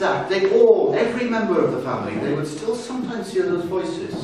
that, they all, every member of the family, they would still sometimes hear those voices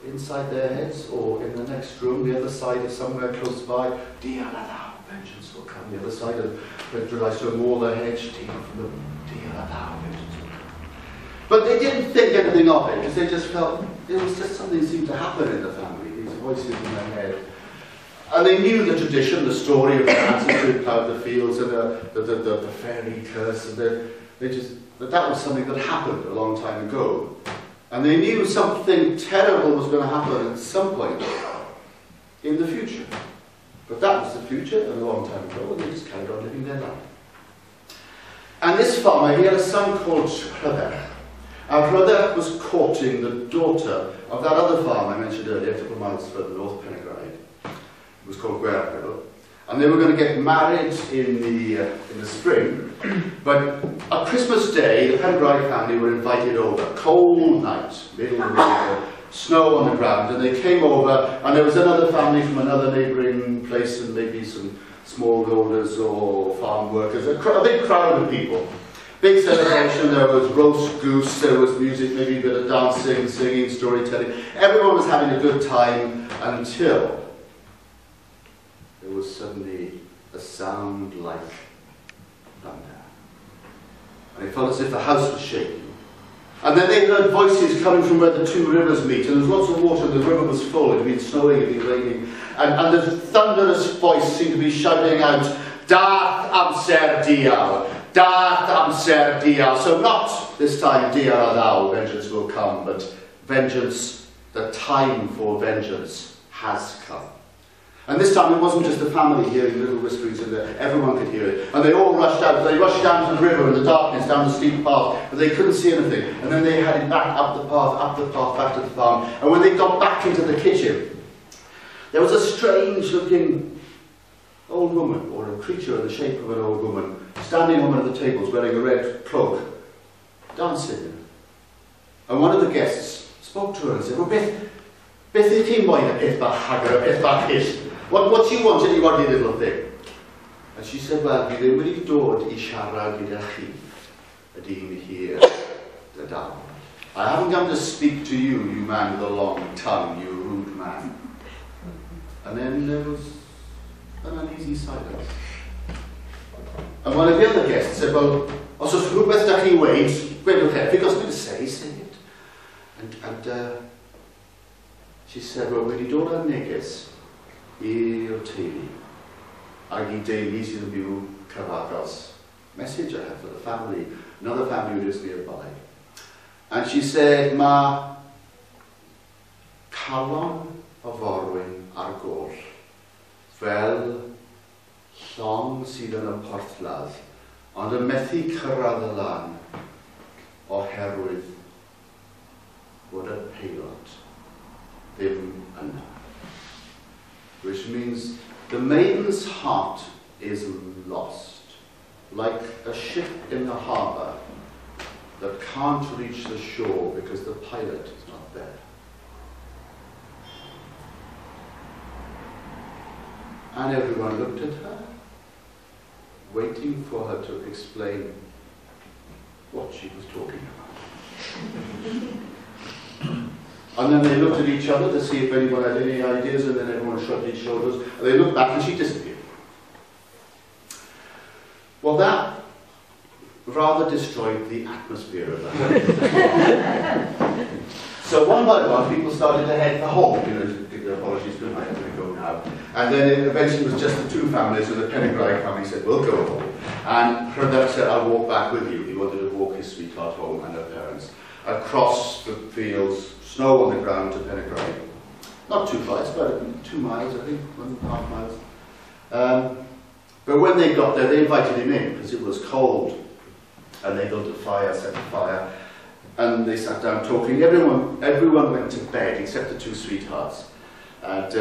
inside their heads or in the next room, the other side of somewhere close by. Dear thou, vengeance will come. The other side of the Moor hedge, dear thou, vengeance will come. But they didn't think anything of it, because they just felt it was just something that seemed to happen in the family, these voices in their head. And they knew the tradition, the story of the ancestors who ploughed the fields and the fairy curse, and that was something that happened a long time ago. And they knew something terrible was going to happen at some point in the future. But that was the future and a long time ago, and they just carried on living their life. And this farmer, he had a son called Rhydderch. Our brother was courting the daughter of that other farm I mentioned earlier, a couple of miles further north, Penygrind. It was called Gwerthil. And they were going to get married in the spring. But on Christmas Day, the Penygrind family were invited over. Cold night, middle of the winter, snow on the ground. And they came over, and there was another family from another neighbouring place, and maybe some smallholders or farm workers. A big crowd of people. Big celebration. There was roast goose, there was music, maybe a bit of dancing, singing, storytelling. Everyone was having a good time until there was suddenly a sound like thunder. And it felt as if the house was shaking. And then they heard voices coming from where the two rivers meet, and there was lots of water, the river was full, it had been snowing, it had been raining, and the thunderous voice seemed to be shouting out, Dath amser dial, Dath amser dial. So not this time, dear thou, vengeance will come, but vengeance, the time for vengeance has come. And this time it wasn't just the family hearing little whisperings in there, everyone could hear it. And they all rushed out, they rushed down to the river in the darkness, down the steep path, but they couldn't see anything. And then they headed back up the path, back to the farm. And when they got back into the kitchen, there was a strange looking old woman, or a creature in the shape of an old woman, standing on one of the tables wearing a red cloak, dancing. And one of the guests spoke to her and said, well, beth I ti moyn a peth bach hagar, a peth bach ish? What do you want, any little thing? And she said, well, fi ddim wedi dod I siarad gyda chi, ydy'n hir, dy dal. I haven't come to speak to you, you man with a long tongue, you rude man. And then there was an uneasy silence. And one of the other guests said, well, os oes rhywbeth da chi weid, gwedwch e, fi gos say it. And she said, well, wedi dod ar neges i'r teulu, ag I deulu sydd yn byw cyfagos. Message I have for the family, another family who is nearby. And she said, ma calon o forwyn ar goll, fel llong sydd yn y porthladd, ond yn methu cyrraedd y lan oherwydd bod y peilot ddim yna. Which means the maiden's heart is lost, like a ship in the harbour that can't reach the shore because the pilot is not there. And everyone looked at her, waiting for her to explain what she was talking about. And then they looked at each other to see if anyone had any ideas, and then everyone shrugged his shoulders, and they looked back and she disappeared. Well, that rather destroyed the atmosphere of the house. So one by one, people started to head for home. Apologies, good night, I'm going to go now. And then it eventually was just the two families, and the Penygrind family said, we'll go home. And Rhydderch said, I'll walk back with you. He wanted to walk his sweetheart home and her parents across the fields, snow on the ground to Penygrind. Not too far, it's about 2 miles, I think, 1.5 miles. But when they got there, they invited him in because it was cold. And they built a fire, set a fire, and they sat down talking. Everyone went to bed except the two sweethearts. And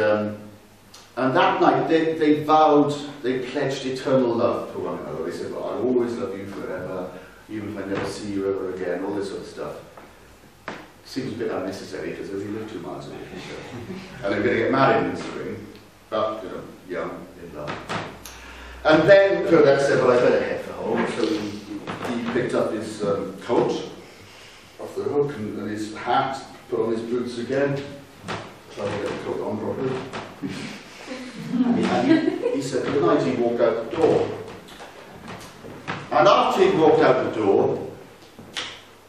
that night they vowed, they pledged eternal love for one another. They said, well, I'll always love you forever, even if I never see you ever again, all this sort of stuff. Seems a bit unnecessary because they only live 2 miles away from each other. And they're going to get married in the spring, but, young, in love. And then Rhydderch said, well, I better head for home. So he picked up his coat off the hook and his hat, put on his boots again, tried to get the coat on properly. and he said good night, he walked out the door. And after he walked out the door,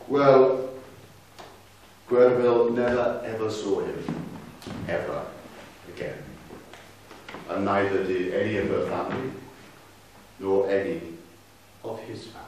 well, Guerville never ever saw him, ever again. And neither did any of her family, nor any of his family.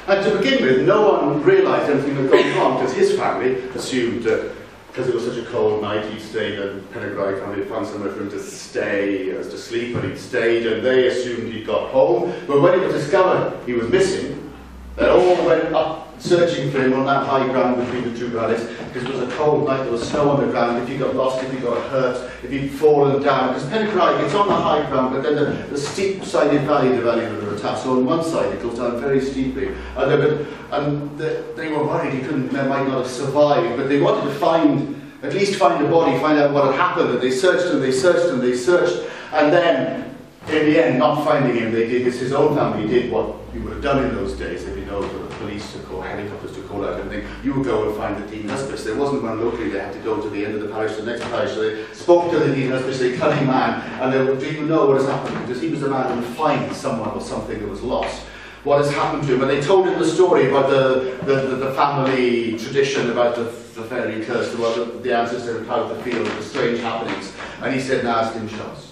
And to begin with, no one realised anything had gone wrong, because his family assumed that because it was such a cold night, he'd stayed, and Pennegraig family had found somewhere for him to stay, as to sleep, and he'd stayed, and they assumed he'd got home. But when it was discovered he was missing, they all went up searching for him on that high ground between the two valleys, because it was a cold night, there was snow on the ground. If he got lost, if he got hurt, if he'd fallen down, because Pennegraig, it's on the high ground, but then the steep-sided valley, the valley of the Rotaf, so on one side it goes down very steeply, and they were worried they might not have survived, but they wanted to at least find a body, find out what had happened, and they searched and they searched and they searched, and then in the end, not finding him, they did, his own family did what you would have done in those days, if you know, for the police to call, helicopters to call out and everything. You would go and find the Dean Hospice. There wasn't one locally, they had to go to the end of the parish, the next parish. So they spoke to the Dean Hospice, the cunning man, and they would, do you know what has happened? Because he was the man who would find someone or something that was lost. What has happened to him? And they told him the story about the family tradition about the fairy curse, the ancestor had plowed the field, the strange happenings. And he said, "Nas dim shas.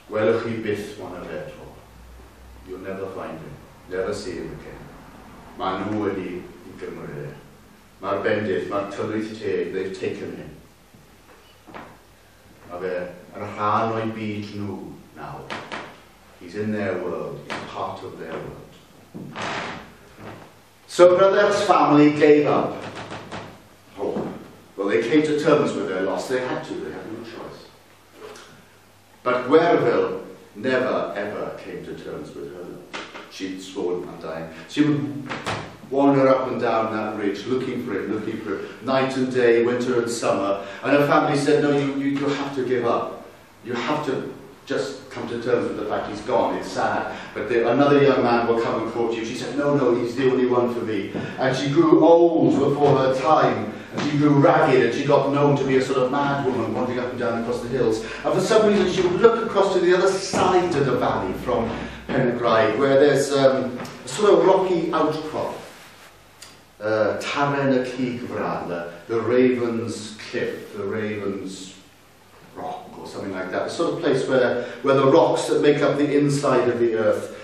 Gwelwch chi byth one of eto. You'll never find him, never see him again. Mae nhw wedi I Gymru. Mae'r bendith, mae'r Tylwyth Teg, they've taken him. Mae fe yn rhan o'i byd nhw now. He's in their world, he's part of their world." So Brother's family gave up hope. Well, they came to terms with their loss. They had to, they had no choice. But Guerville never ever came to terms with her. She'd sworn undying. She would wander up and down that ridge, looking for him, night and day, winter and summer. And her family said, "No, you have to give up. You have to just come to terms with the fact he's gone. It's sad." But another young man will come and court you. She said, "No, he's the only one for me." And she grew old before her time. And she grew ragged, and she got known to be a sort of mad woman wandering up and down across the hills. And for some reason she would look across to the other side of the valley from Pennegraig, where there's a sort of rocky outcrop. Taren y Cigfran, the Raven's Cliff, the Raven's Rock, or something like that. The sort of place where the rocks that make up the inside of the earth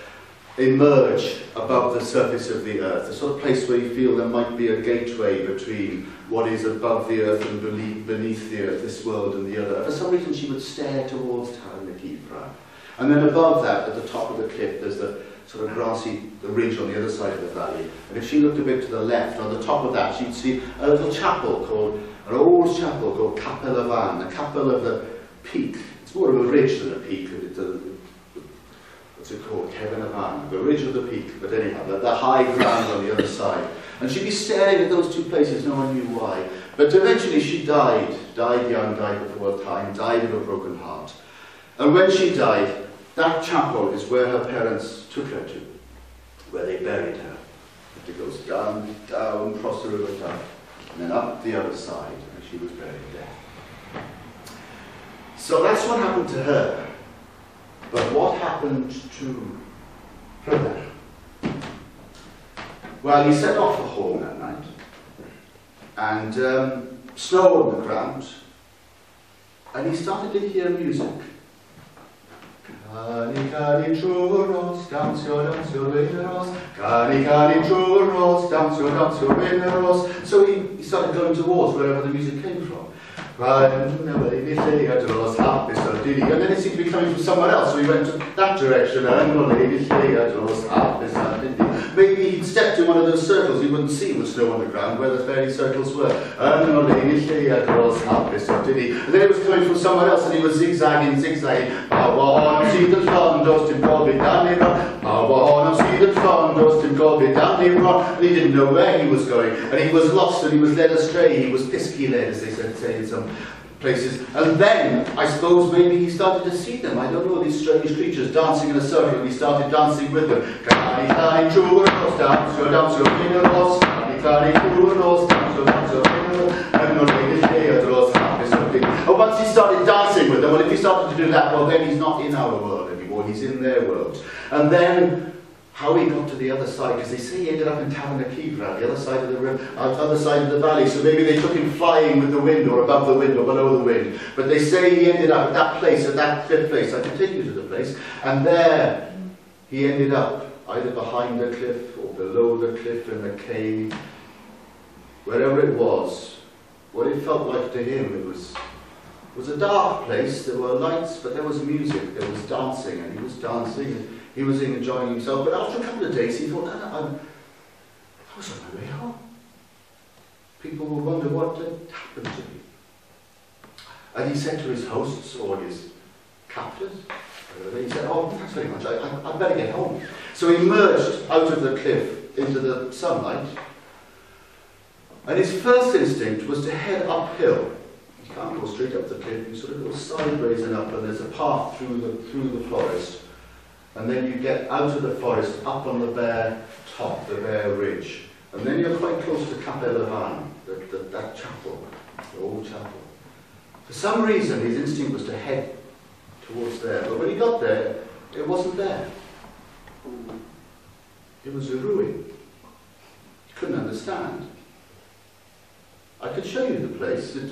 emerge above the surface of the earth. The sort of place where you feel there might be a gateway between what is above the earth and beneath the earth, this world and the other. For some reason she would stare towards Taren y Cigfran. And then above that, at the top of the cliff, there's the sort of the ridge on the other side of the valley. And if she looked a bit to the left, on the top of that, she'd see a little chapel an old chapel called Capel y Fan, the Capel of the Peak. It's more of a ridge than a peak. What's it called? Cefn y Fan, the ridge of the peak. But anyhow, the high ground on the other side. And she'd be staring at those two places, no one knew why. But eventually she died young, died before her time, died of a broken heart. And when she died, that chapel is where her parents took her to, where they buried her. It goes down, across the river down, and then up the other side, and she was buried there. So that's what happened to her. But what happened to Rhydderch? Well, he set off for home that night, and snow on the ground, and he started to hear music. Cani, cani, churros, dancio, dancio, veneros. Cani, cani, churros, dancio, dancio, veneros. So he started going towards wherever the music came from. And then it seemed to be coming from somewhere else, so he went to that direction. Maybe he'd stepped in one of those circles he wouldn't see with snow on the ground, where the fairy circles were. And then it was coming from somewhere else, and he was zigzagging. And he didn't know where he was going, and he was lost, and he was led astray. He was pisky led, as they say in some places. And then, I suppose, maybe he started to see them. I don't know, these strange creatures dancing in a circle, and he started dancing with them. And once he started dancing with them, well, if he started to do that, well, then he's not in our world anymore, he's in their world. And then, how he got to the other side, because they say he ended up in Tylwyth, the other side of the river, other side of the valley, so maybe they took him flying with the wind, or above the wind, or below the wind. But they say he ended up at that place, at that cliff place. I can take you to the place, and there he ended up, either behind the cliff, or below the cliff in a cave, wherever it was. What it felt like to him, it was a dark place. There were lights, but there was music, there was dancing, and he was dancing, and he was enjoying himself. But after a couple of days, he thought, I was on my way home. People would wonder what had happened to me. And he said to his hosts, or his captors, he said, oh, thanks very much, I'd better get home. So he emerged out of the cliff into the sunlight, and his first instinct was to head uphill. You can't go straight up the cliff, you sort of go sideways and up, and there's a path through the forest. And then you get out of the forest, up on the bare top, the bare ridge. And then you're quite close to Capel that chapel, the old chapel. For some reason, his instinct was to head towards there. But when he got there, it wasn't there. It was a ruin. He couldn't understand. I could show you the place.